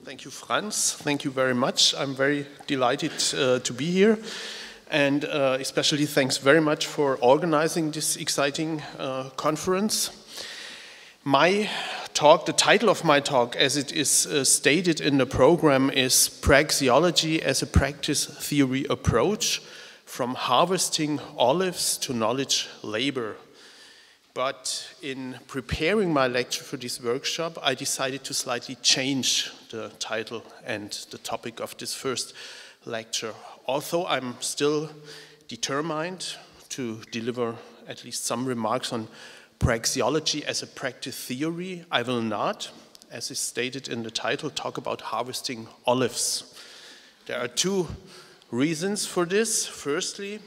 Thank you, Franz. Thank you very much. I'm very delighted to be here. And especially thanks very much for organizing this exciting conference. My talk, the title of my talk, as it is stated in the program, is Praxeology as a Practice Theory Approach, from Harvesting Olives to Knowledge Labor. But in preparing my lecture for this workshop, I decided to slightly change the title and the topic of this first lecture. Although I'm still determined to deliver at least some remarks on praxeology as a practice theory, I will not, as is stated in the title, talk about harvesting olives. There are two reasons for this. Firstly,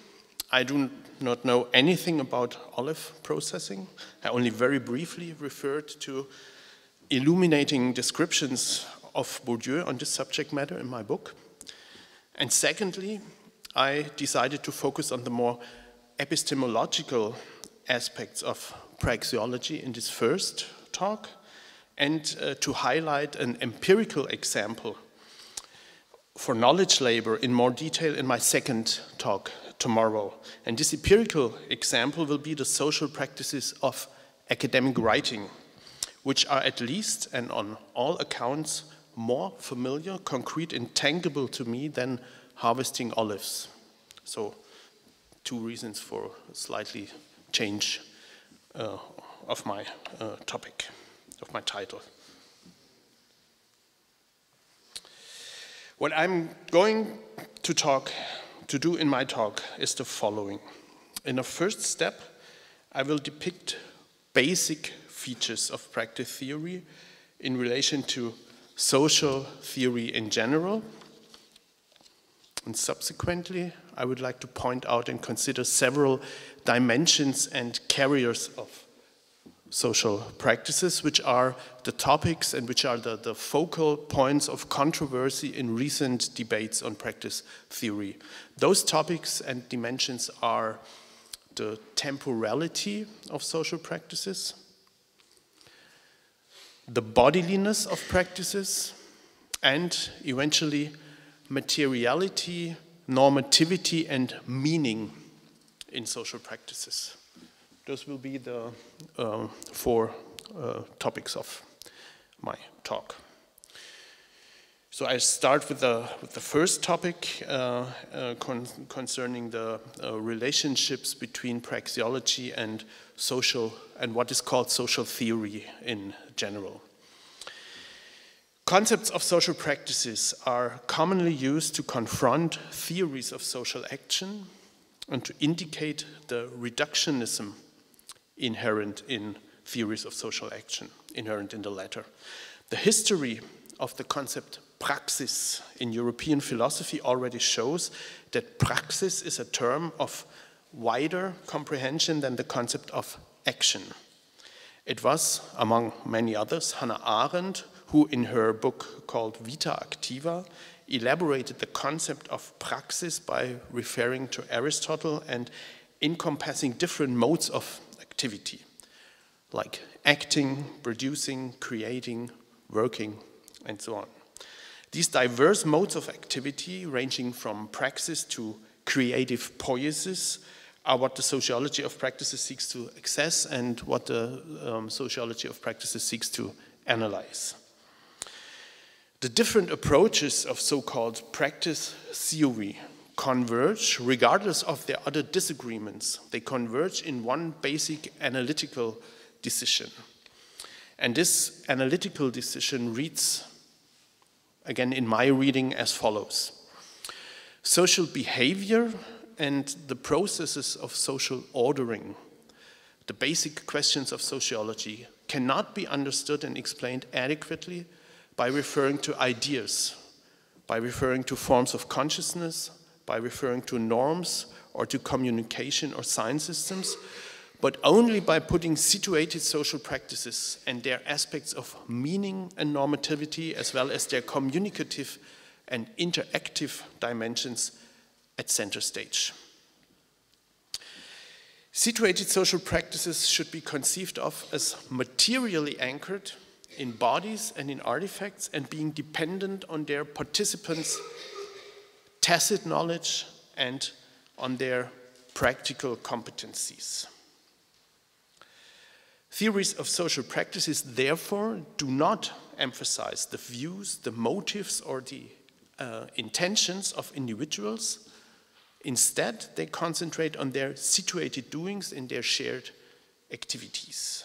I do not know anything about olive processing. I only very briefly referred to illuminating descriptions of Bourdieu on this subject matter in my book. And secondly, I decided to focus on the more epistemological aspects of praxeology in this first talk and to highlight an empirical example for knowledge labor in more detail in my second talk tomorrow. And this empirical example will be the social practices of academic writing, which are at least and on all accounts more familiar, concrete, and tangible to me than harvesting olives. So, two reasons for a slightly change of my topic, of my title. What I'm going to do in my talk is the following. In a first step, I will depict basic features of practice theory in relation to social theory in general. And subsequently, I would like to point out and consider several dimensions and carriers of social practices, which are the topics and which are the focal points of controversy in recent debates on practice theory. Those topics and dimensions are the temporality of social practices, the bodiliness of practices, and eventually materiality, normativity, and meaning in social practices. Those will be the four topics of my talk. So I start with the first topic concerning the relationships between praxeology and social, and what is called social theory in general. Concepts of social practices are commonly used to confront theories of social action and to indicate the reductionism inherent in theories of social action, inherent in the latter. The history of the concept praxis in European philosophy already shows that praxis is a term of wider comprehension than the concept of action. It was, among many others, Hannah Arendt, who in her book called Vita Activa elaborated the concept of praxis by referring to Aristotle and encompassing different modes of activity, like acting, producing, creating, working, and so on. These diverse modes of activity, ranging from praxis to creative poiesis, are what the sociology of practices seeks to access and what the sociology of practices seeks to analyze. The different approaches of so-called practice theory converge regardless of their other disagreements. They converge in one basic analytical decision. And this analytical decision reads, again in my reading, as follows. Social behavior and the processes of social ordering, the basic questions of sociology, cannot be understood and explained adequately by referring to ideas, by referring to forms of consciousness, by referring to norms or to communication or sign systems, but only by putting situated social practices and their aspects of meaning and normativity, as well as their communicative and interactive dimensions, at center stage. Situated social practices should be conceived of as materially anchored in bodies and in artifacts, and being dependent on their participants' tacit knowledge and on their practical competencies. Theories of social practices, therefore, do not emphasize the views, the motives, or the intentions of individuals. Instead, they concentrate on their situated doings in their shared activities.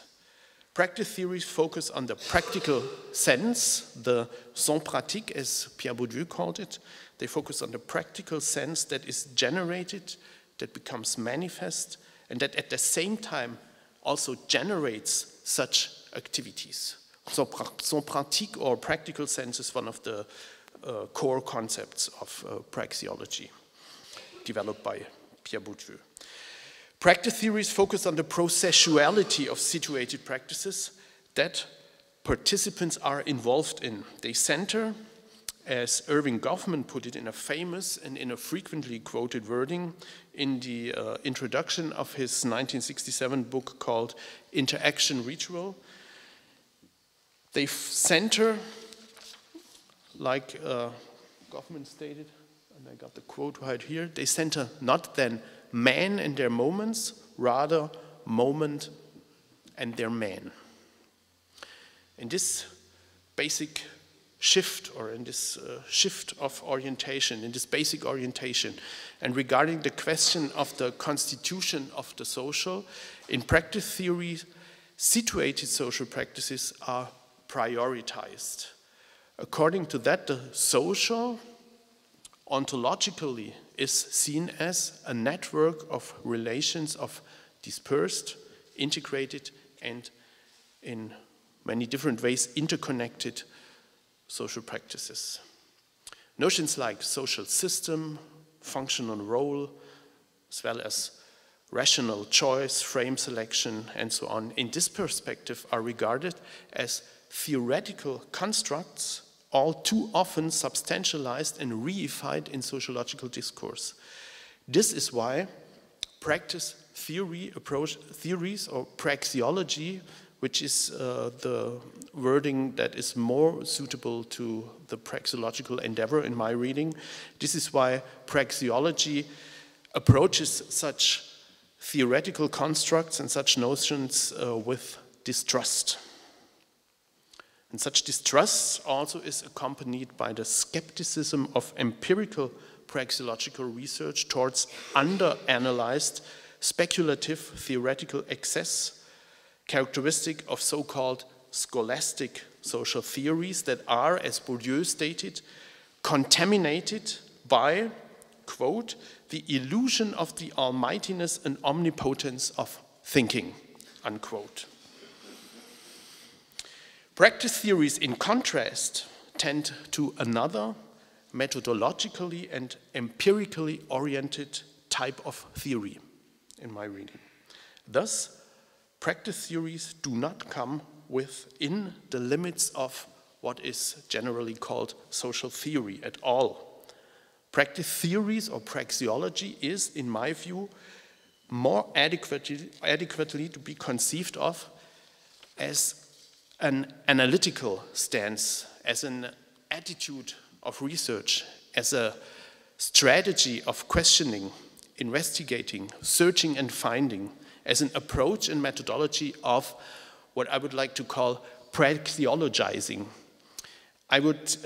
Practice theories focus on the practical sense, the sens pratique, as Pierre Bourdieu called it. They focus on the practical sense that is generated, that becomes manifest, and that at the same time also generates such activities. So sens pratique, or practical sense, is one of the core concepts of praxeology, developed by Pierre Bourdieu. Practice theories focus on the processuality of situated practices that participants are involved in. They center, as Irving Goffman put it in a famous and in a frequently quoted wording in the introduction of his 1967 book called Interaction Ritual, they center, like Goffman stated, and I got the quote right here, they center not then man and their moments, rather moment and their man. In this basic shift, or in this shift of orientation, in this basic orientation, and regarding the question of the constitution of the social, in practice theory, situated social practices are prioritized. According to that, the social, ontologically, is seen as a network of relations of dispersed, integrated, and in many different ways interconnected social practices. Notions like social system, functional role, as well as rational choice, frame selection, and so on, in this perspective are regarded as theoretical constructs, all too often substantialized and reified in sociological discourse. This is why practice theory theories, or praxeology, which is the wording that is more suitable to the praxeological endeavor in my reading. This is why praxeology approaches such theoretical constructs and such notions with distrust. And such distrust also is accompanied by the skepticism of empirical praxeological research towards under-analyzed speculative theoretical excess, characteristic of so-called scholastic social theories that are, as Bourdieu stated, contaminated by, quote, the illusion of the almightiness and omnipotence of thinking, unquote. Practice theories, in contrast, tend to another methodologically and empirically oriented type of theory, in my reading. Thus, practice theories do not come within the limits of what is generally called social theory at all. Practice theories, or praxeology, is, in my view, more adequately to be conceived of as an analytical stance, as an attitude of research, as a strategy of questioning, investigating, searching and finding, as an approach and methodology of what I would like to call praxeologizing. I would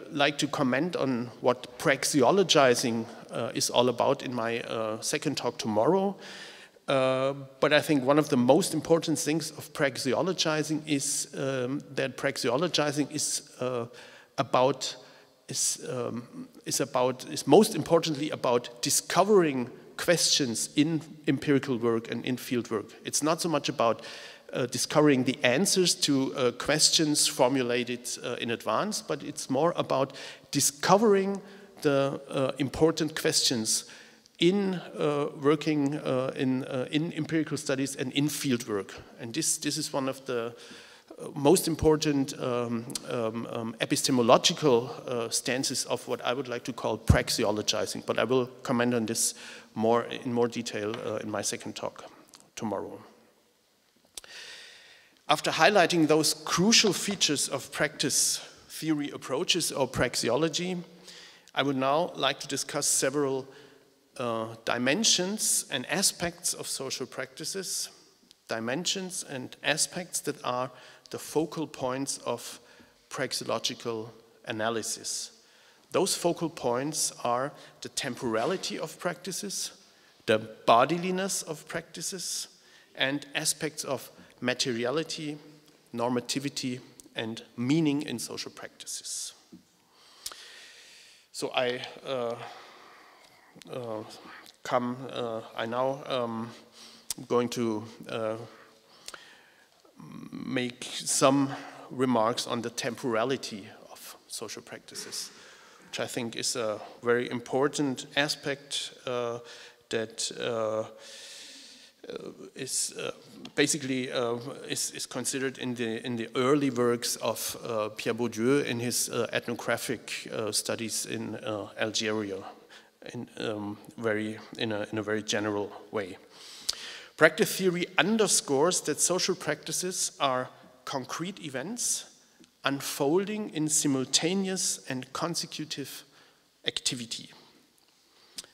like to comment on what praxeologizing is all about in my second talk tomorrow. But I think one of the most important things of praxeologizing is that praxeologizing is most importantly about discovering questions in empirical work and in field work. It's not so much about discovering the answers to questions formulated in advance, but it's more about discovering the important questions in working in empirical studies and in field work. And this is one of the most important epistemological stances of what I would like to call praxeologizing, but I will comment on this in more detail in my second talk tomorrow. After highlighting those crucial features of practice theory approaches or praxeology, I would now like to discuss several dimensions and aspects of social practices, dimensions and aspects that are the focal points of praxeological analysis. Those focal points are the temporality of practices, the bodiliness of practices, and aspects of materiality, normativity, and meaning in social practices. So I now going to make some remarks on the temporality of social practices, which I think is a very important aspect that is basically considered in the early works of Pierre Bourdieu in his ethnographic studies in Algeria, in a very general way. Practice theory underscores that social practices are concrete events unfolding in simultaneous and consecutive activity.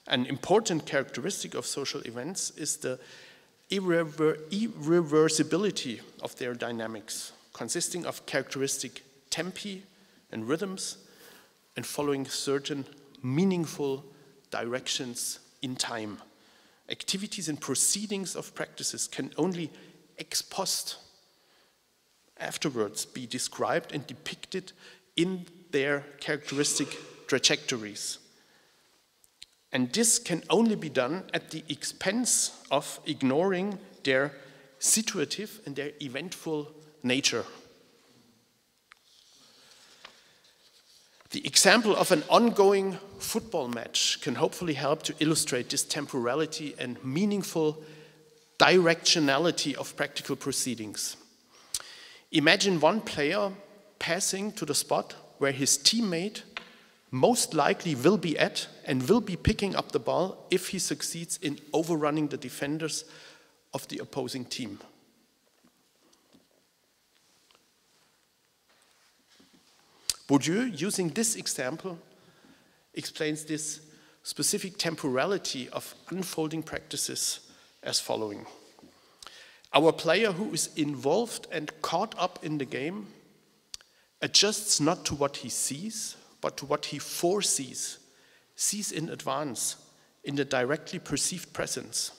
An important characteristic of social events is the irreversibility of their dynamics, consisting of characteristic tempi and rhythms and following certain meaningful directions in time. Activities and proceedings of practices can only ex post, afterwards, be described and depicted in their characteristic trajectories. And this can only be done at the expense of ignoring their situative and their eventful nature. The example of an ongoing football match can hopefully help to illustrate this temporality and meaningful directionality of practical proceedings. Imagine one player passing to the spot where his teammate most likely will be at and will be picking up the ball if he succeeds in overrunning the defenders of the opposing team. Bourdieu, using this example, explains this specific temporality of unfolding practices as following. Our player who is involved and caught up in the game adjusts not to what he sees, but to what he foresees, sees in advance, in the directly perceived present.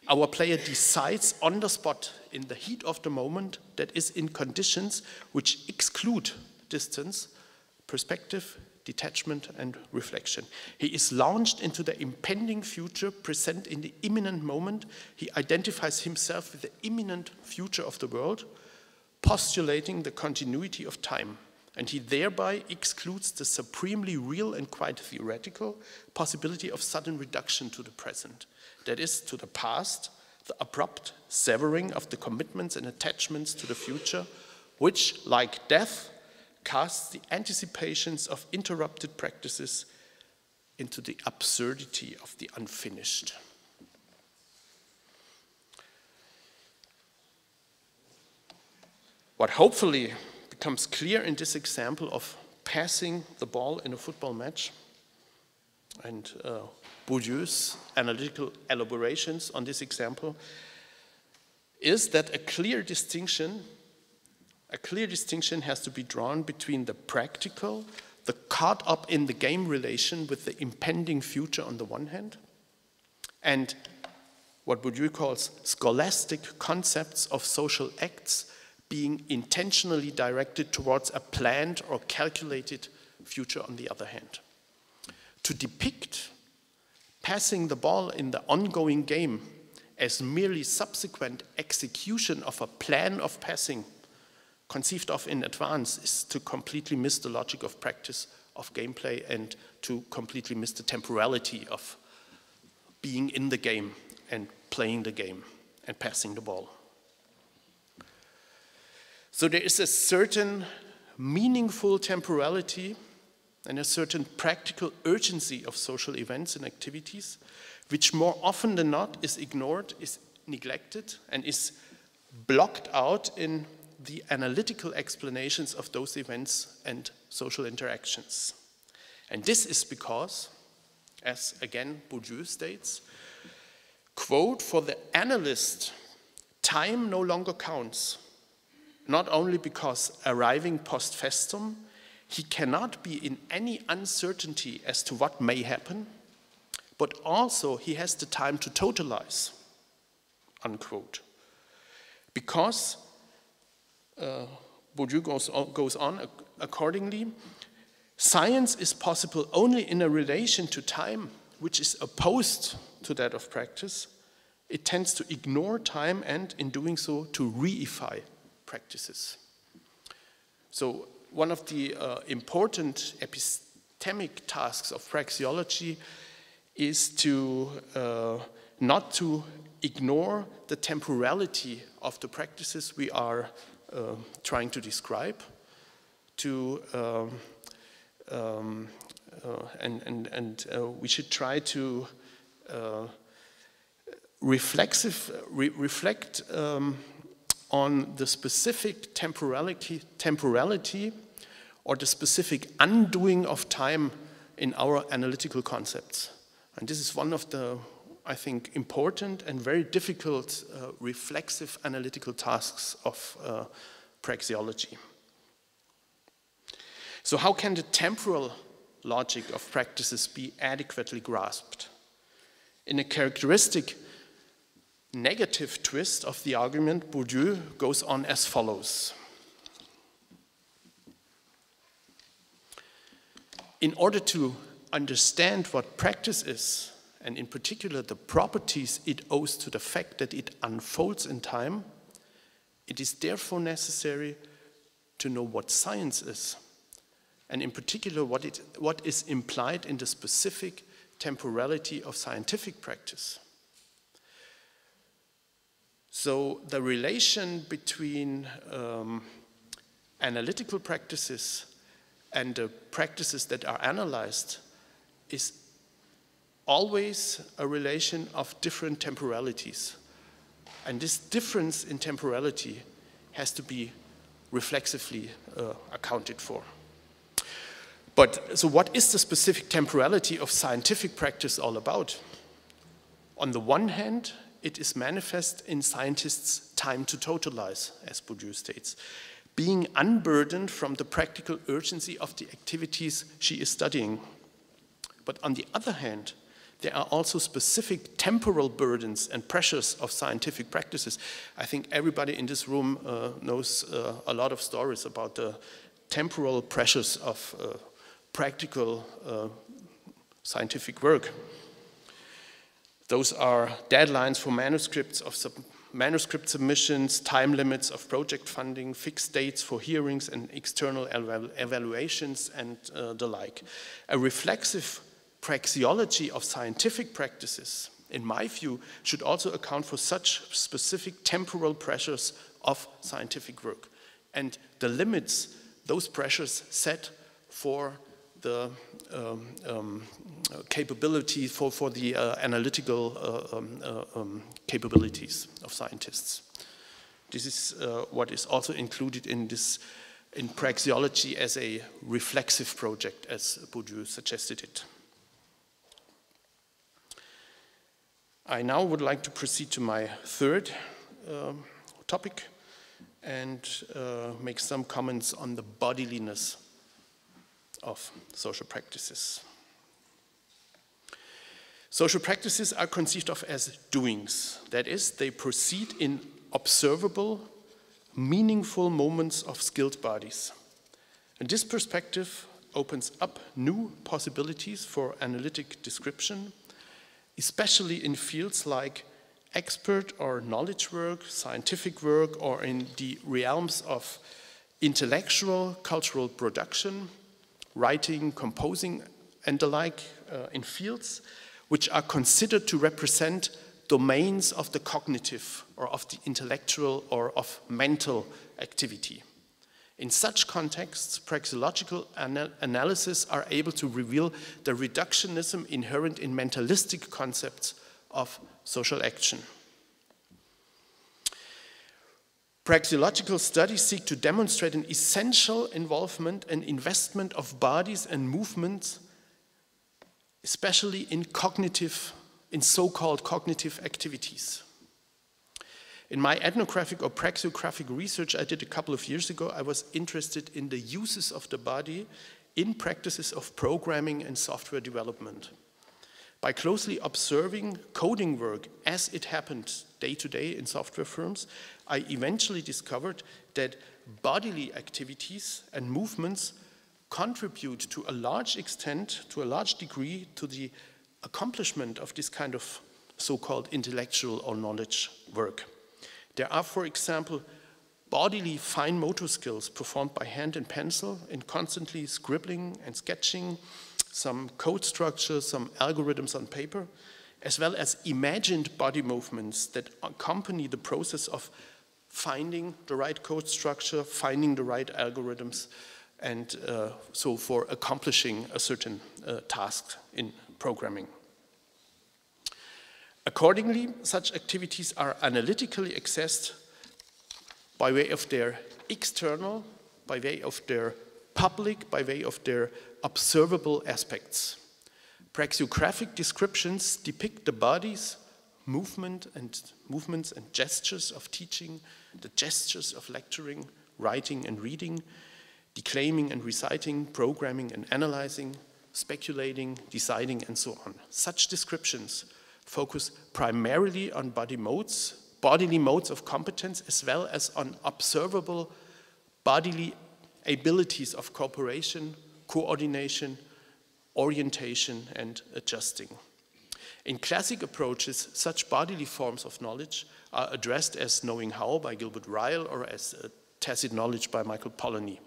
Our player decides on the spot, in the heat of the moment, that is in conditions which exclude distance, perspective, detachment, and reflection. He is launched into the impending future, present in the imminent moment. He identifies himself with the imminent future of the world, postulating the continuity of time. And he thereby excludes the supremely real and quite theoretical possibility of sudden reduction to the present. That is, to the past, the abrupt severing of the commitments and attachments to the future, which, like death, casts the anticipations of interrupted practices into the absurdity of the unfinished. What hopefully becomes clear in this example of passing the ball in a football match, and Bourdieu's analytical elaborations on this example, is that a clear distinction has to be drawn between the practical, the caught up in the game relation with the impending future on the one hand, and what Bourdieu calls scholastic concepts of social acts being intentionally directed towards a planned or calculated future on the other hand. To depict passing the ball in the ongoing game as merely subsequent execution of a plan of passing conceived of in advance is to completely miss the logic of practice of gameplay and to completely miss the temporality of being in the game and playing the game and passing the ball. So there is a certain meaningful temporality and a certain practical urgency of social events and activities, which more often than not is ignored, is neglected, and is blocked out in the analytical explanations of those events and social interactions. And this is because, as again Bourdieu states, quote, "For the analyst, time no longer counts, not only because arriving post festum, he cannot be in any uncertainty as to what may happen, but also he has the time to totalize," unquote. Because, Bourdieu goes on accordingly, science is possible only in a relation to time which is opposed to that of practice. It tends to ignore time and, in doing so, to reify practices. So one of the important epistemic tasks of praxeology is to not to ignore the temporality of the practices we are trying to describe, we should try to reflect on the specific temporality or the specific undoing of time in our analytical concepts. And this is one of the, I think, important and very difficult reflexive analytical tasks of praxeology. So how can the temporal logic of practices be adequately grasped? In a characteristic negative twist of the argument, Bourdieu goes on as follows. In order to understand what practice is, and in particular the properties it owes to the fact that it unfolds in time, it is therefore necessary to know what science is, and in particular what is implied in the specific temporality of scientific practice. So the relation between analytical practices and the practices that are analyzed is always a relation of different temporalities. And this difference in temporality has to be reflexively accounted for. But so what is the specific temporality of scientific practice all about? On the one hand, it is manifest in scientists' time to totalize, as Bourdieu states, being unburdened from the practical urgency of the activities she is studying. But on the other hand, there are also specific temporal burdens and pressures of scientific practices. I think everybody in this room knows a lot of stories about the temporal pressures of practical scientific work. Those are deadlines for manuscripts of manuscript submissions, time limits of project funding, fixed dates for hearings and external evaluations, and the like. A reflexive praxeology of scientific practices, in my view, should also account for such specific temporal pressures of scientific work and the limits those pressures set for the capability for the analytical capabilities of scientists. This is what is also included in praxeology as a reflexive project, as Bourdieu suggested it. I now would like to proceed to my third topic and make some comments on the bodiliness of social practices. Social practices are conceived of as doings. That is, they proceed in observable, meaningful moments of skilled bodies. And this perspective opens up new possibilities for analytic description, especially in fields like expert or knowledge work, scientific work, or in the realms of intellectual, cultural production, writing, composing, and the like, in fields which are considered to represent domains of the cognitive or of the intellectual or of mental activity. In such contexts, praxeological analysis are able to reveal the reductionism inherent in mentalistic concepts of social action. Praxeological studies seek to demonstrate an essential involvement and investment of bodies and movements, especially in so-called cognitive activities. In my ethnographic or praxeographic research I did a couple of years ago, I was interested in the uses of the body in practices of programming and software development. By closely observing coding work as it happened day to day in software firms, I eventually discovered that bodily activities and movements contribute to a large extent, to a large degree, to the accomplishment of this kind of so-called intellectual or knowledge work. There are, for example, bodily fine motor skills performed by hand and pencil in constantly scribbling and sketching, some code structure, some algorithms on paper, as well as imagined body movements that accompany the process of finding the right code structure, finding the right algorithms, and so for accomplishing a certain task in programming. Accordingly, such activities are analytically accessed by way of their external, by way of their public, by way of their observable aspects. Praxeographic descriptions depict the body's movements and gestures of teaching, the gestures of lecturing, writing and reading, declaiming and reciting, programming and analyzing, speculating, deciding, and so on. Such descriptions focus primarily on bodily modes of competence, as well as on observable bodily abilities of cooperation, coordination, orientation, and adjusting. In classic approaches, such bodily forms of knowledge are addressed as knowing how by Gilbert Ryle or as tacit knowledge by Michael Polanyi.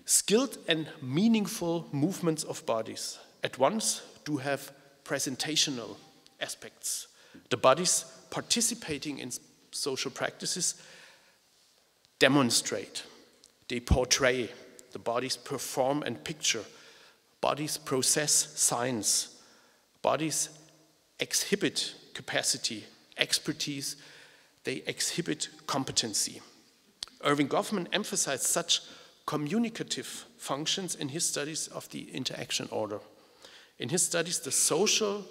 Skilled and meaningful movements of bodies at once do have presentational aspects. The bodies participating in social practices demonstrate, they portray, the bodies perform and picture, bodies process science, bodies exhibit capacity, expertise, they exhibit competency. Erving Goffman emphasized such communicative functions in his studies of the interaction order. In his studies, the social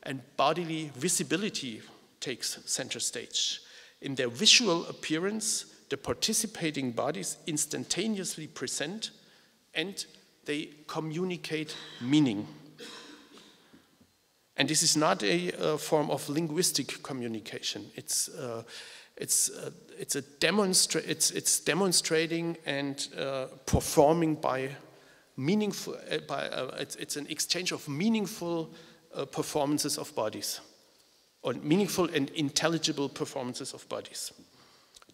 and bodily visibility takes center stage. In their visual appearance, the participating bodies instantaneously present and they communicate meaning. And this is not a form of linguistic communication. It's demonstrating and performing by meaningful. It's an exchange of meaningful performances of bodies, or meaningful and intelligible performances of bodies.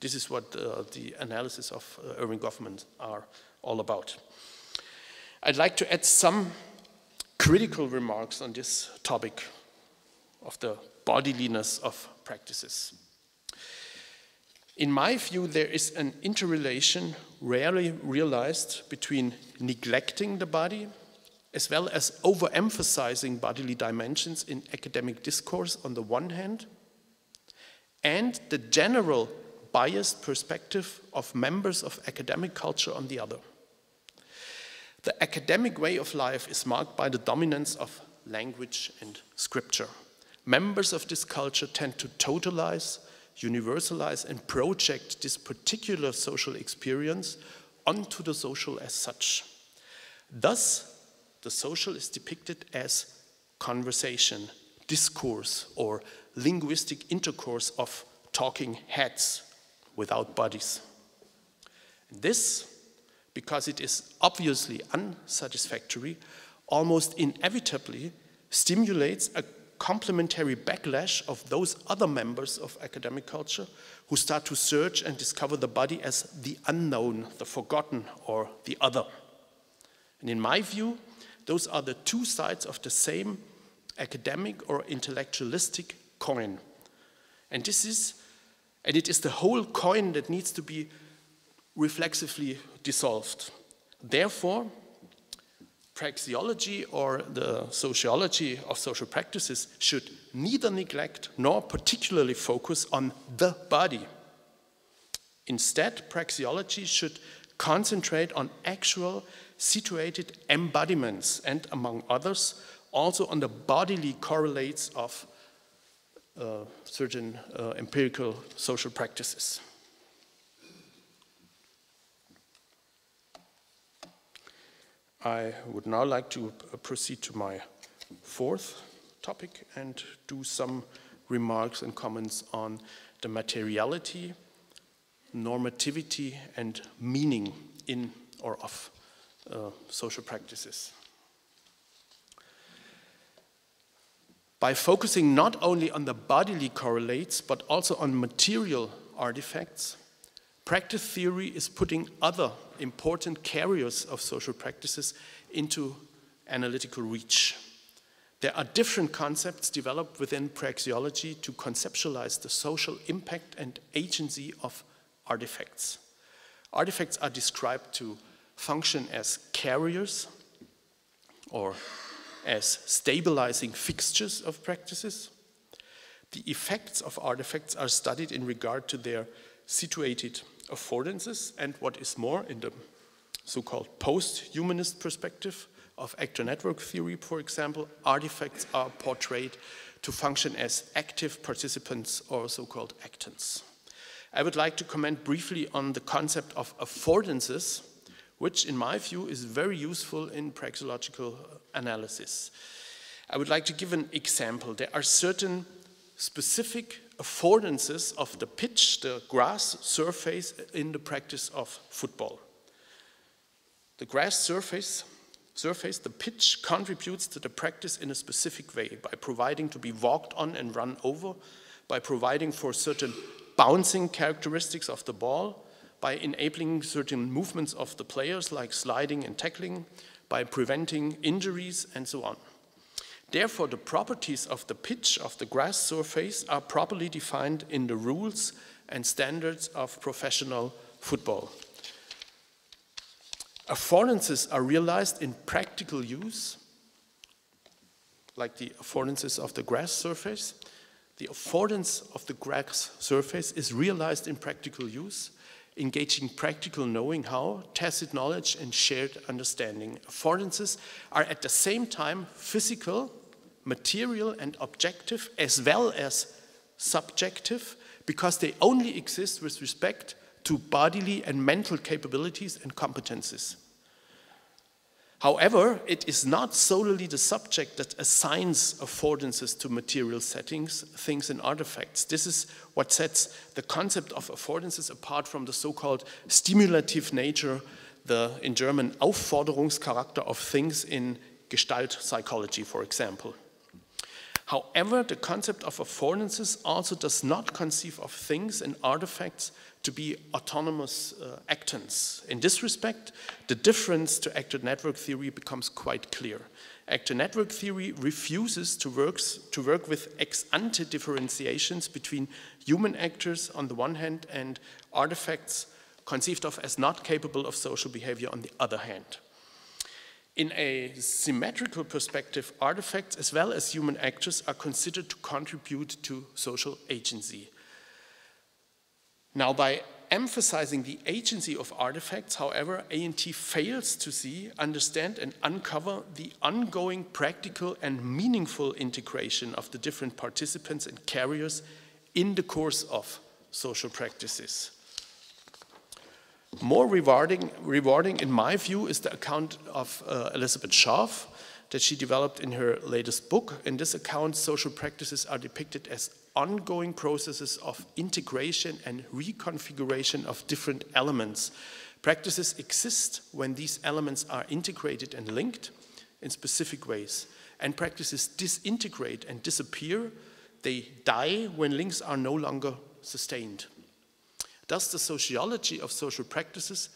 This is what the analysis of Erving Goffman are all about. I'd like to add some critical remarks on this topic of the bodiliness of practices. In my view, there is an interrelation rarely realized between neglecting the body as well as overemphasizing bodily dimensions in academic discourse on the one hand, and the general biased perspective of members of academic culture on the other. The academic way of life is marked by the dominance of language and scripture. Members of this culture tend to totalize, universalize, and project this particular social experience onto the social as such. Thus, the social is depicted as conversation, discourse, or linguistic intercourse of talking heads without bodies. This, because it is obviously unsatisfactory, almost inevitably stimulates a complementary backlash of those other members of academic culture who start to search and discover the body as the unknown, the forgotten, or the other. And in my view, those are the two sides of the same academic or intellectualistic coin. And it is the whole coin that needs to be reflexively dissolved. Therefore, praxeology or the sociology of social practices should neither neglect nor particularly focus on the body. Instead, praxeology should concentrate on actual situated embodiments and, among others, also on the bodily correlates of certain empirical social practices. I would now like to proceed to my fourth topic and do some remarks and comments on the materiality, normativity, and meaning in or of social practices. By focusing not only on the bodily correlates, but also on material artifacts, practice theory is putting other important carriers of social practices into analytical reach. There are different concepts developed within praxeology to conceptualize the social impact and agency of artifacts. Artifacts are described to function as carriers or as stabilizing fixtures of practices. The effects of artifacts are studied in regard to their situated affordances, and what is more, in the so-called post-humanist perspective of actor-network theory, for example, artifacts are portrayed to function as active participants or so-called actants. I would like to comment briefly on the concept of affordances, which in my view is very useful in praxeological analysis. I would like to give an example. There are certain specific affordances of the pitch, the grass surface, in the practice of football. The grass surface, the pitch, contributes to the practice in a specific way by providing to be walked on and run over, by providing for certain bouncing characteristics of the ball, by enabling certain movements of the players like sliding and tackling, by preventing injuries and so on. Therefore, the properties of the pitch of the grass surface are properly defined in the rules and standards of professional football. Affordances are realized in practical use, like the affordances of the grass surface. The affordance of the grass surface is realized in practical use, engaging practical knowing how, tacit knowledge, and shared understanding. Affordances are at the same time physical, material, and objective, as well as subjective, because they only exist with respect to bodily and mental capabilities and competences. However, it is not solely the subject that assigns affordances to material settings, things, and artifacts. This is what sets the concept of affordances apart from the so-called stimulative nature, in German, Aufforderungscharakter of things in Gestalt psychology, for example. However, the concept of affordances also does not conceive of things and artifacts to be autonomous actants. In this respect, the difference to actor-network theory becomes quite clear. Actor-network theory refuses to work with ex-ante differentiations between human actors on the one hand and artifacts conceived of as not capable of social behavior on the other hand. In a symmetrical perspective, artifacts as well as human actors are considered to contribute to social agency. Now, by emphasizing the agency of artifacts, however, ANT fails to see, understand, and uncover the ongoing practical and meaningful integration of the different participants and carriers in the course of social practices. More rewarding in my view is the account of Elizabeth Scharf that she developed in her latest book. In this account, social practices are depicted as ongoing processes of integration and reconfiguration of different elements. Practices exist when these elements are integrated and linked in specific ways, and practices disintegrate and disappear. They die when links are no longer sustained. Thus, the sociology of social practices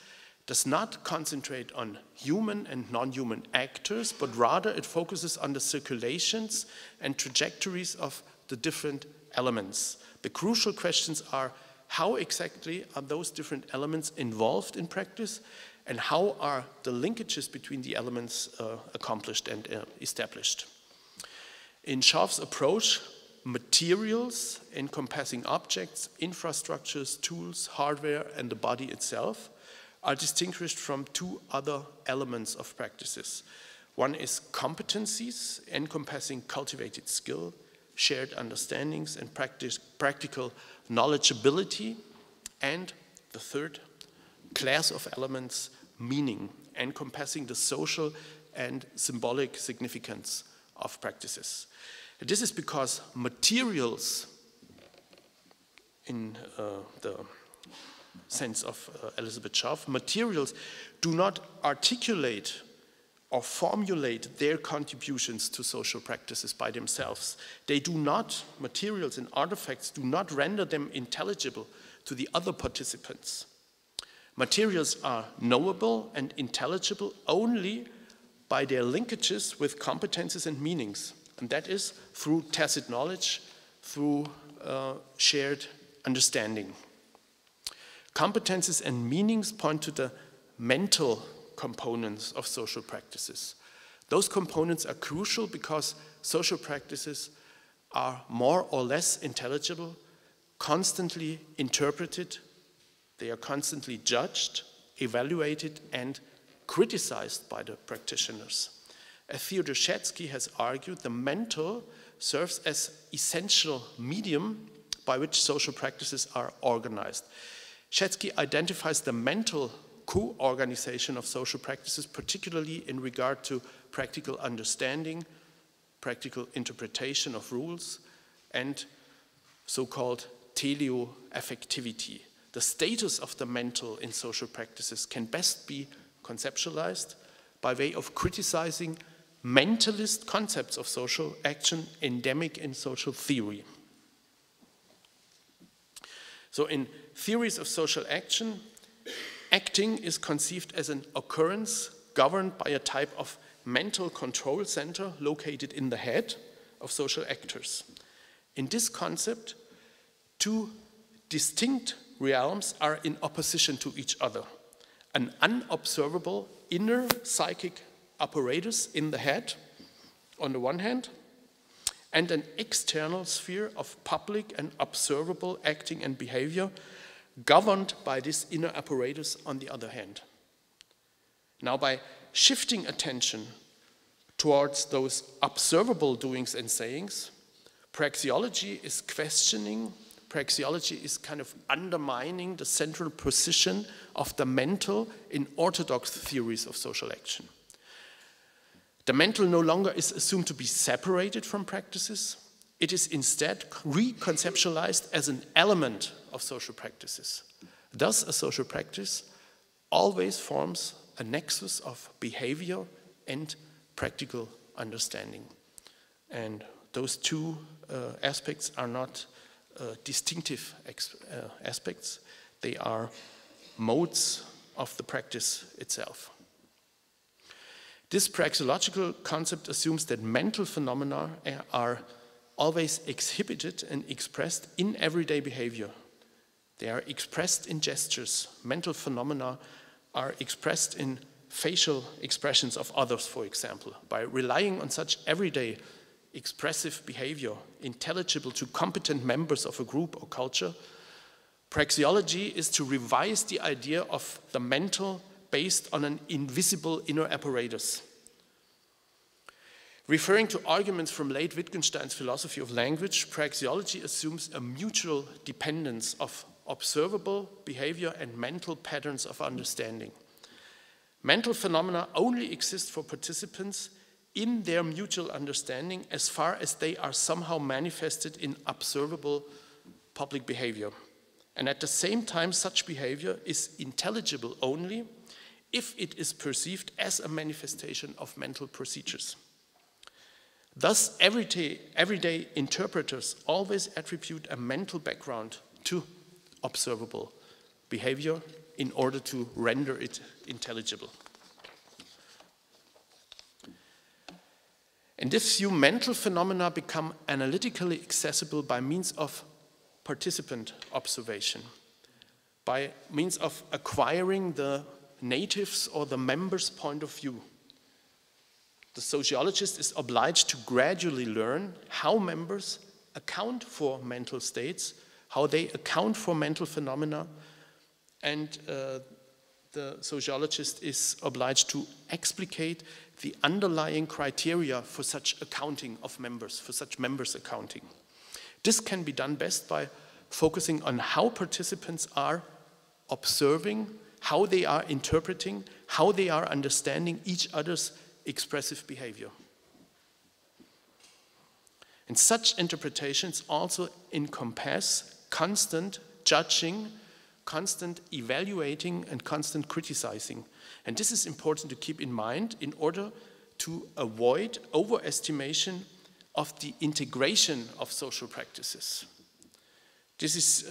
does not concentrate on human and non-human actors, but rather it focuses on the circulations and trajectories of the different elements. The crucial questions are: how exactly are those different elements involved in practice, and how are the linkages between the elements accomplished and established? In Scharf's approach, materials encompassing objects, infrastructures, tools, hardware, and the body itself are distinguished from two other elements of practices. One is competencies encompassing cultivated skill, shared understandings, and practical knowledgeability. And the third class of elements, meaning, encompassing the social and symbolic significance of practices. This is because materials, in the sense of Elizabeth Schaff, materials do not articulate or formulate their contributions to social practices by themselves. They do not, materials and artifacts do not render them intelligible to the other participants. Materials are knowable and intelligible only by their linkages with competences and meanings, and that is through tacit knowledge, through shared understanding. Competences and meanings point to the mental components of social practices. Those components are crucial because social practices are more or less intelligible, constantly interpreted, they are constantly judged, evaluated, and criticized by the practitioners. As Theodor Schetsky has argued, the mental serves as essential medium by which social practices are organized. Schetsky identifies the mental co-organization of social practices, particularly in regard to practical understanding, practical interpretation of rules, and so-called teleoaffectivity. The status of the mental in social practices can best be conceptualized by way of criticizing mentalist concepts of social action endemic in social theory. So in theories of social action, acting is conceived as an occurrence governed by a type of mental control center located in the head of social actors. In this concept, two distinct realms are in opposition to each other. An unobservable inner psychic apparatus in the head, on the one hand, and an external sphere of public and observable acting and behavior governed by this inner apparatus on the other hand. Now, by shifting attention towards those observable doings and sayings, praxeology is questioning, praxeology is kind of undermining the central position of the mental in orthodox theories of social action. The mental no longer is assumed to be separated from practices. It is instead reconceptualized as an element of social practices. Thus, a social practice always forms a nexus of behavior and practical understanding. And those two aspects are not distinctive aspects. They are modes of the practice itself. This praxeological concept assumes that mental phenomena are always exhibited and expressed in everyday behavior. They are expressed in gestures. Mental phenomena are expressed in facial expressions of others, for example. By relying on such everyday expressive behavior, intelligible to competent members of a group or culture, praxeology is to revise the idea of the mental based on an invisible inner apparatus. Referring to arguments from late Wittgenstein's philosophy of language, praxeology assumes a mutual dependence of observable behavior and mental patterns of understanding. Mental phenomena only exist for participants in their mutual understanding as far as they are somehow manifested in observable public behavior. And at the same time, such behavior is intelligible only if it is perceived as a manifestation of mental procedures. Thus, everyday interpreters always attribute a mental background to observable behavior in order to render it intelligible. In this view, mental phenomena become analytically accessible by means of participant observation, by means of acquiring the native's or the member's point of view. The sociologist is obliged to gradually learn how members account for mental states, how they account for mental phenomena, and the sociologist is obliged to explicate the underlying criteria for such accounting of members, for such members accounting. This can be done best by focusing on how participants are observing, how they are interpreting, how they are understanding each other's expressive behavior. And such interpretations also encompass constant judging, constant evaluating, and constant criticizing. And this is important to keep in mind in order to avoid overestimation of the integration of social practices. This is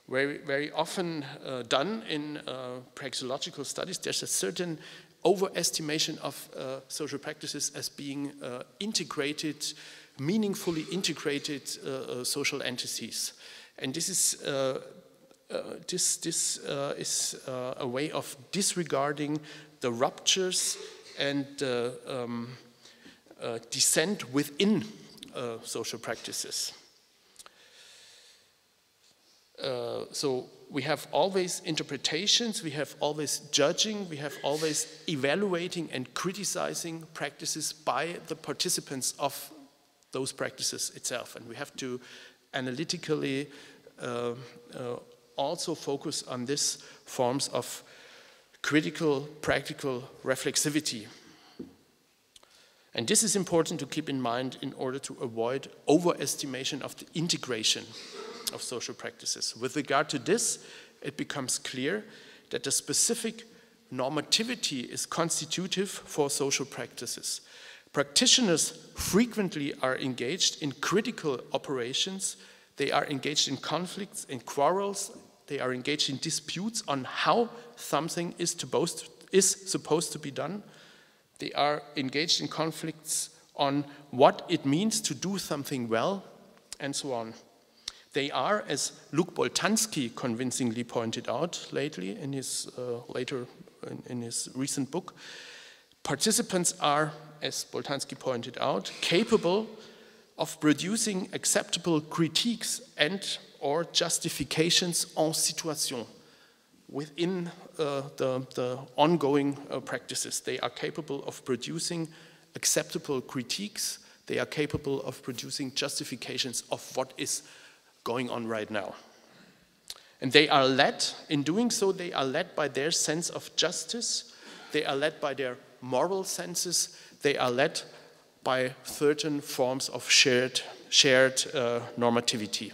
very often done in praxeological studies. There's a certain overestimation of social practices as being integrated, meaningfully integrated social entities. And this is a way of disregarding the ruptures and dissent within social practices. So we have always interpretations, we have always judging, we have always evaluating and criticizing practices by the participants of those practices itself. And we have to analytically also focus on these forms of critical, practical reflexivity. And this is important to keep in mind in order to avoid overestimation of the integration of social practices. With regard to this, it becomes clear that the specific normativity is constitutive for social practices. Practitioners frequently are engaged in critical operations. They are engaged in conflicts, in quarrels. They are engaged in disputes on how something is supposed to be done. They are engaged in conflicts on what it means to do something well, and so on. They are, as Luc Boltanski convincingly pointed out lately in his recent book, participants are, as Boltanski pointed out, capable of producing acceptable critiques and or justifications en situation within the ongoing practices. They are capable of producing acceptable critiques. They are capable of producing justifications of what is going on right now. And they are led, in doing so, they are led by their sense of justice. They are led by their moral senses. They are led by certain forms of shared normativity.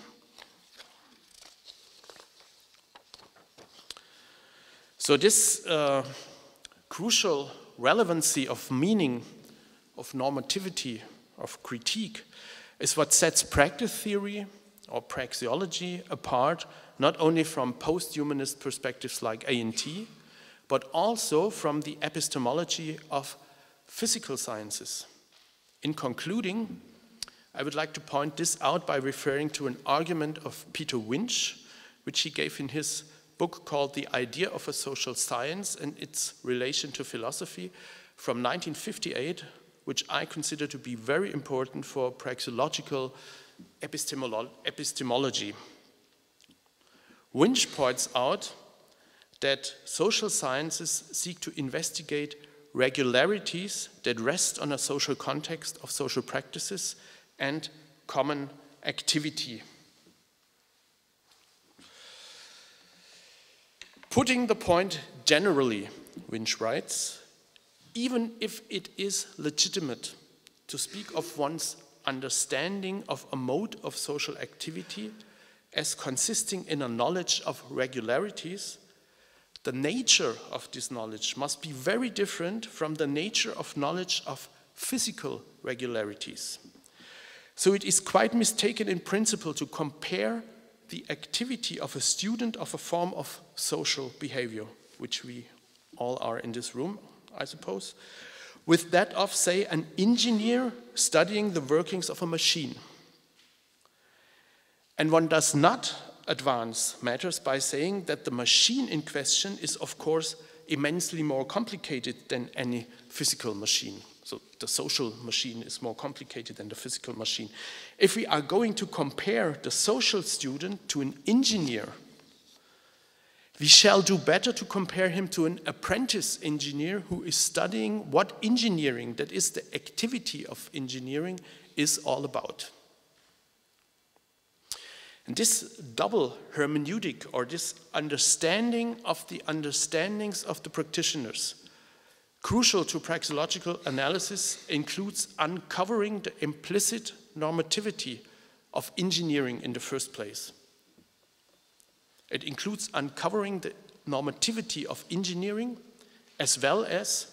So this crucial relevancy of meaning, of normativity, of critique, is what sets practice theory or praxeology apart, not only from post-humanist perspectives like A&T, but also from the epistemology of physical sciences. In concluding, I would like to point this out by referring to an argument of Peter Winch, which he gave in his book called The Idea of a Social Science and Its Relation to Philosophy from 1958, which I consider to be very important for praxeological epistemology. Winch points out that social sciences seek to investigate regularities that rest on a social context of social practices and common activity. Putting the point generally, Winch writes, even if it is legitimate to speak of one's understanding of a mode of social activity as consisting in a knowledge of regularities, the nature of this knowledge must be very different from the nature of knowledge of physical regularities. So it is quite mistaken in principle to compare the activity of a student of a form of social behavior, which we all are in this room, I suppose, with that of, say, an engineer studying the workings of a machine. And one does not advance matters by saying that the machine in question is, of course, immensely more complicated than any physical machine. So the social machine is more complicated than the physical machine. If we are going to compare the social student to an engineer, we shall do better to compare him to an apprentice engineer who is studying what engineering, that is the activity of engineering, is all about. And this double hermeneutic, or this understanding of the understandings of the practitioners, crucial to praxeological analysis, includes uncovering the implicit normativity of engineering in the first place. It includes uncovering the normativity of engineering, as well as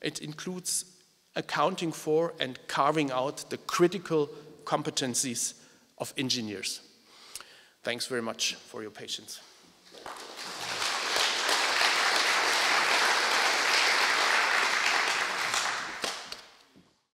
it includes accounting for and carving out the critical competencies of engineers. Thanks very much for your patience.